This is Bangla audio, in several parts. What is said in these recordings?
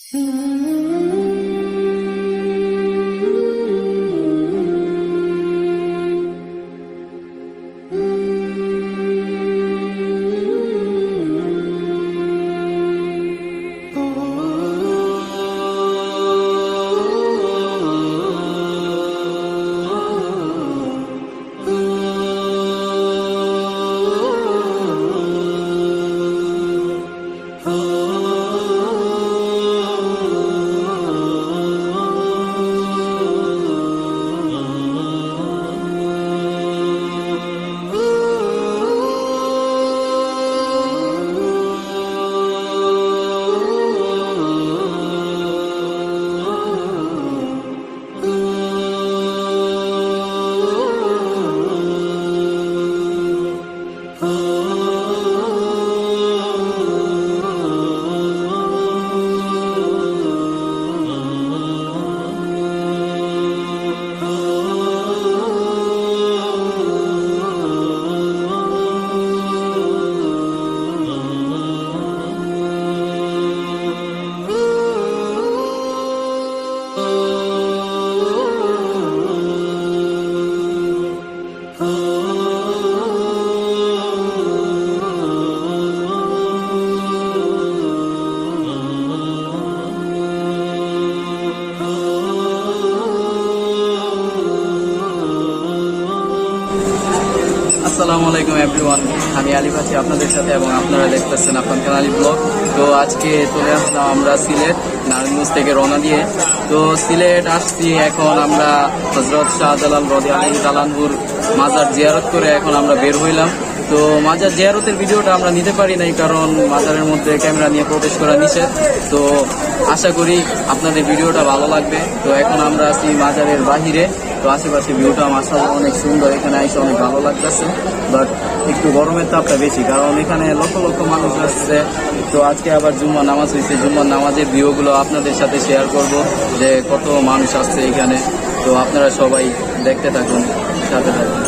আসসালামু আলাইকুম এভরিওয়ান, আমি আলিফ আছি আপনাদের সাথে এবং আপনারা দেখতেছেন আপনার কানালি ব্লগ। তো আজকে চলে আসলাম আমরা সিলেট নারায়ণগঞ্জ থেকে রওনা দিয়ে। তো সিলেট আসছি, এখন আমরা হযরত শাহজালাল রাদিয়াল্লাহু তাআলা আনহুর মাজার জিয়ারত করে এখন আমরা বের হইলাম। তো মাজার জিয়ারতের ভিডিওটা আমরা নিতে পারি নাই, কারণ মাজারের মধ্যে ক্যামেরা নিয়ে প্রবেশ করা নিষেধ। তো আশা করি আপনাদের ভিডিওটা ভালো লাগবে। তো এখন আমরা আছি মাজারের বাহিরে। তো আশেপাশে ভিউটা মাশাআল্লাহ অনেক সুন্দর, এখানে এসে অনেক ভালো লাগতেছে। বাট একটু গরমের তাপটা বেশি, কারণ এখানে লক্ষ লক্ষ মানুষ আসছে। তো আজকে আবার জুম্মা নামাজ হয়েছে, জুম্মার নামাজের ভিউগুলো আপনাদের সাথে শেয়ার করব, যে কত মানুষ আসছে এখানে। তো আপনারা সবাই দেখতে থাকুন, সাথে থাকুন।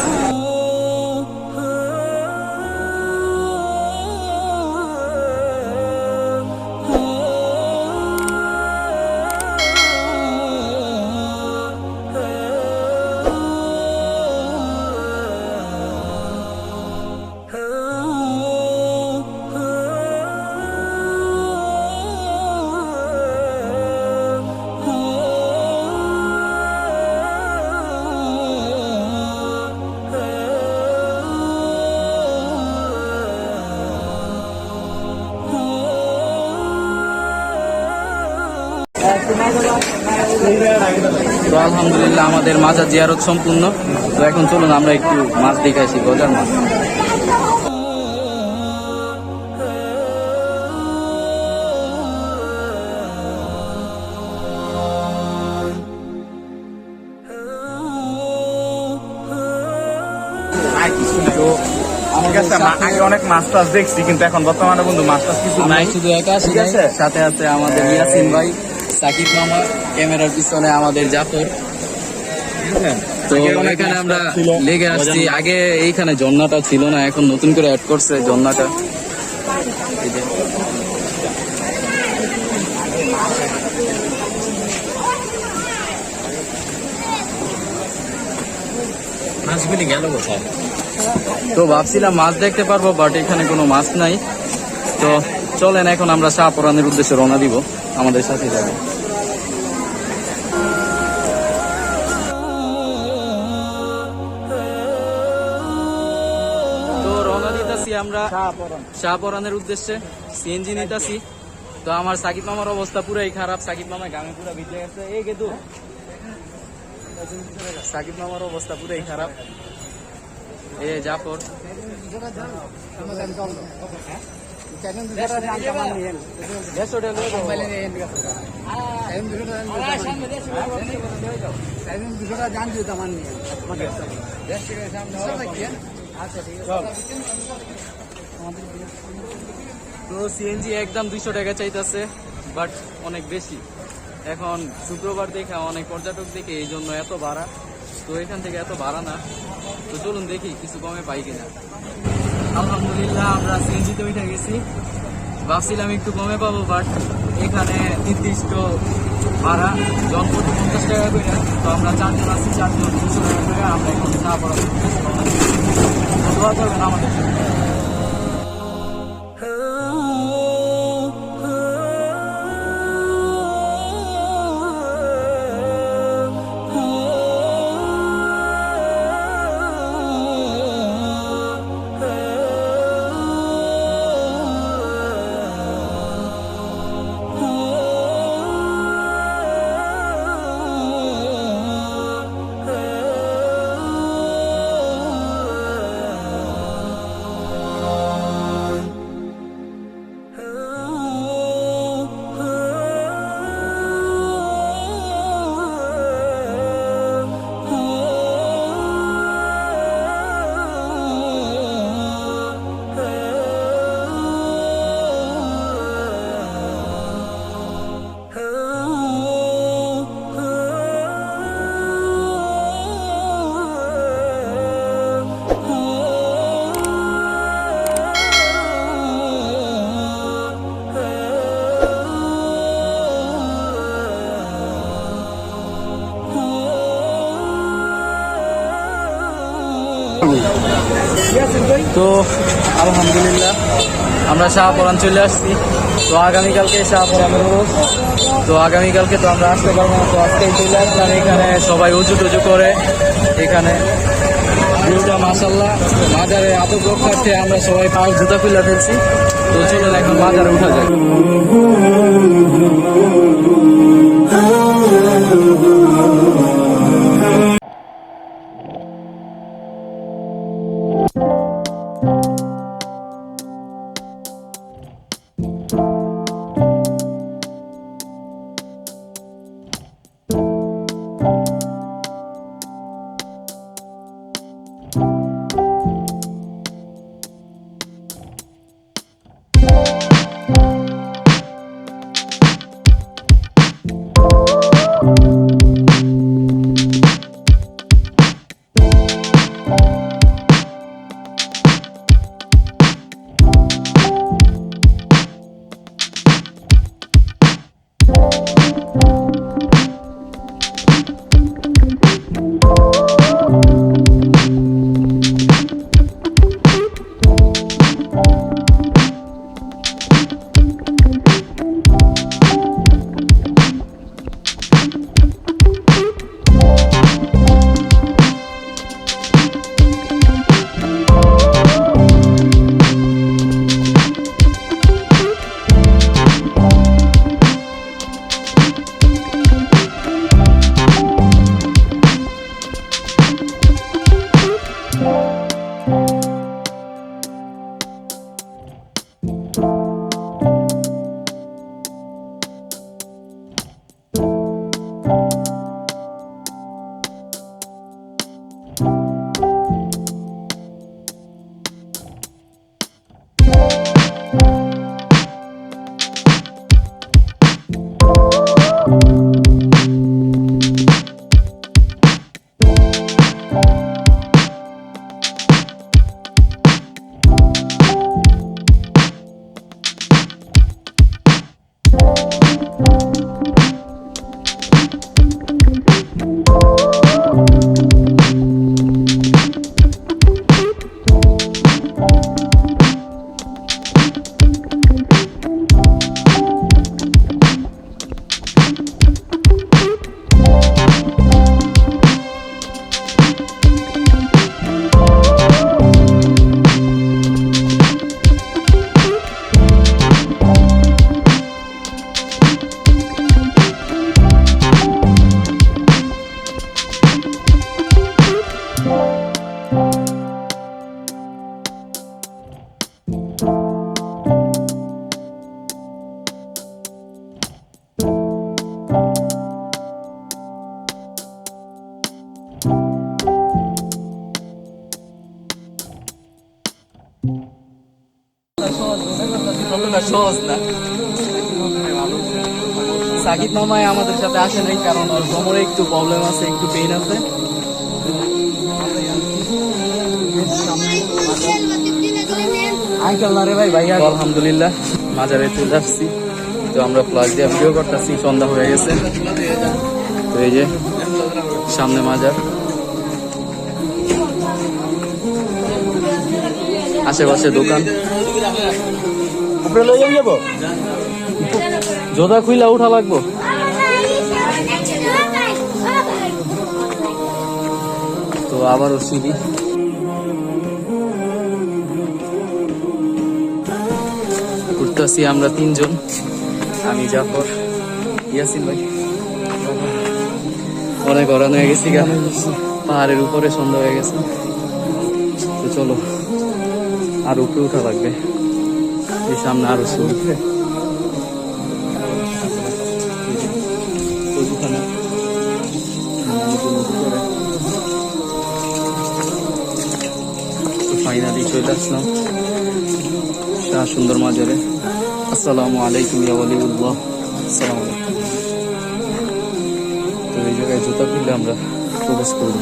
তো আলহামদুলিল্লাহ আমাদের মাজার জিয়ারত সম্পূর্ণ। তো এখন চলুন আমরা একটু মাছ দেখে আসি, গজার মাছ। তো আমার কাছে আগে অনেক মাছ টাছ দেখছি, কিন্তু এখন বর্তমানে বন্ধু মাছ টাছ কিছু নাই, শুধু একা আসি, সাথে আছে আমাদের ইয়াসিন ভাই, সাকিব মামা, ক্যামেরার পিছনে আমাদের জাফর। তো এখানে আমরা লেগে আসছি। আগে এইখানে ঝর্ণাটা ছিল না, এখন নতুন করে অ্যাড করছে ঝর্ণাটা। মাছগুলি গেল কোথায়? তো ভাবছিলাম মাছ দেখতে পারবো, বাট এখানে কোনো মাছ নাই। তো চলেন এখন আমরা শাহপরানের উদ্দেশ্যে রওনা দিব, আমাদের সাথে যাবে। তো রওনা দিতেছি আমরা শাহপরানের উদ্দেশ্যে, সিএনজি নিতেছি। তো আমার সাকিব মামার অবস্থা পুরাই খারাপ, সাকিব মামা গামে পুরা ভিজে গেছে। এই গেদু সাকিব মামার অবস্থা পুরাই খারাপ। এ জাফর তো সিএনজি একদম 200 টাকা চাইতেছে, বাট অনেক বেশি। এখন শুক্রবার দেখে অনেক পর্যটক দেখে এই জন্য এত ভাড়া। তো এখান থেকে এত ভাড়া না। তো চলুন দেখি কিছু কমে পাই কিনা। আলহামদুলিল্লাহ আমরা সিএনজিতে উঠে গেছি, ভাবছিলাম একটু কমে পাবো, বাট এখানে নির্দিষ্ট ভাড়া জন প্রতি 50 টাকা করে। তো আমরা 4 জন আছি, 4 জন 200 টাকা করে। আমরা এখন চা পড়া দোয়া করবেন আমাদের জন্য। তো আলহামদুলিল্লাহ আমরা শাহপরান চলে আসছি। তো আগামীকালকে শাহপরানের রোজ, তো আগামীকালকে তো আমরা আসতে পারবো না। তো আজকেই চলে আসলাম এখানে, সবাই উঁচু টুজু করে এখানে ভিউটা মাশাআল্লাহ। মাজারে আদব রক্ষার্থে আমরা সবাই পায়ে জুতা খুলে ফেলছি। তো চলুন এখন মাজারে উঠা যায়। ততটা সহজ না। সাকিব মামাই আমাদের সাথে আসে নাই, কারণ ওর কোমরে একটু প্রবলেম আছে, একটু পেইন আছে। আঙ্কেল না রে ভাই, ভাইয়া। আলহামদুলিল্লাহ মাজারে চলে আসছি। তো আমরা ফ্লাশ দিয়ে ভিডিও করতেছি, সন্ধ্যা হয়ে গেছে। তো এই যে সামনে মাজার, আশেপাশে দোকান। জোদা খুইলা উঠা লাগবো। তো আবারও সিঁড়ি, উঠতেছি আমরা তিনজন, আমি জাফর, ইয়াসিন ভাই। অনেক গরম হয়ে গেছি গা, পাহাড়ের উপরে সন্ধ্যা হয়ে গেছে। তো চলো আর উপরে উঠা লাগবে, এই সামনে আরো সিঁড়ি। ফাইনালি চলে আসলাম শাহ সুন্দর মাজারে। আসসালামু আলাইকুম ইয়া ওয়ালিউল্লাহ। আসসালামু আলাইকুম। তো এই জায়গায় জুতা খুলে আমরা প্রবেশ করবো।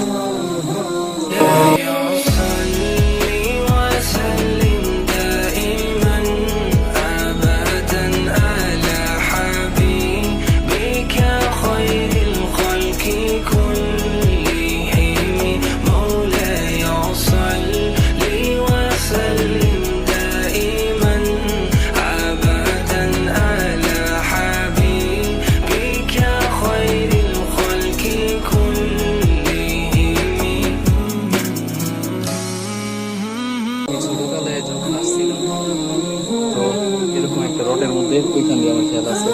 ছোটকালে যখন আসছিলাম, তো এরকম একটা রডের মধ্যে ওইখান দিয়ে আমার খেয়াল আছে,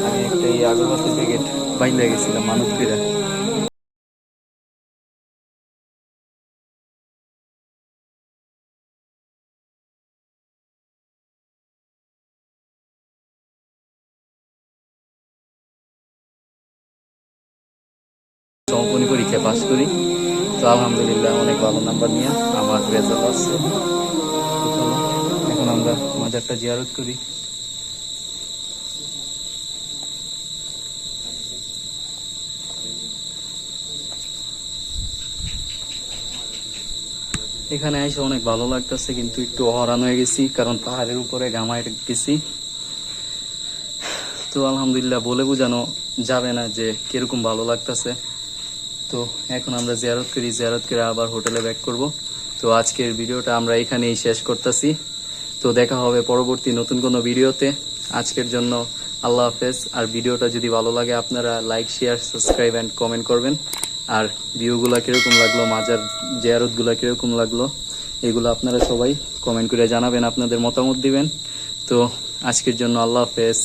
আমি একটা এই আগরবাতি প্যাকেট বাইন্দা গেছিলাম মানুষ ফিরে। সমাপনী পরীক্ষায় পাশ করি, তো আলহামদুলিল্লাহ অনেক ভালো নাম্বার নিয়ে আমার রেজাল্ট আসছে। তো চলো এখন আমরা মাজারটা জিয়ারত করি। এখানে এসে অনেক ভালো লাগতেছে, কিন্তু একটু হরান হয়ে গেছি কারণ পাহাড়ের উপরে গামায় গেছি। তো আলহামদুলিল্লাহ বলে বোঝানো যাবে না যে কিরকম ভালো লাগতেছে। তো এখন আমরা জিয়ারত করি, জিয়ারত করে আবার হোটেলে ব্যাক করব। তো আজকের ভিডিওটা আমরা এখানেই শেষ করতেছি। তো দেখা হবে পরবর্তী নতুন কোনো ভিডিওতে। আজকের জন্য আল্লাহ হাফেজ। আর ভিডিওটা যদি ভালো লাগে আপনারা like, share, subscribe and comment করবেন। আর ভিউগুলা কিরকম লাগলো, মাজার জিয়ারত গুলা কিরকম লাগলো, এগুলো আপনারা সবাই কমেন্ট করে জানাবেন, আপনাদের মতামত দিবেন। তো আজকের জন্য আল্লাহ হাফেজ।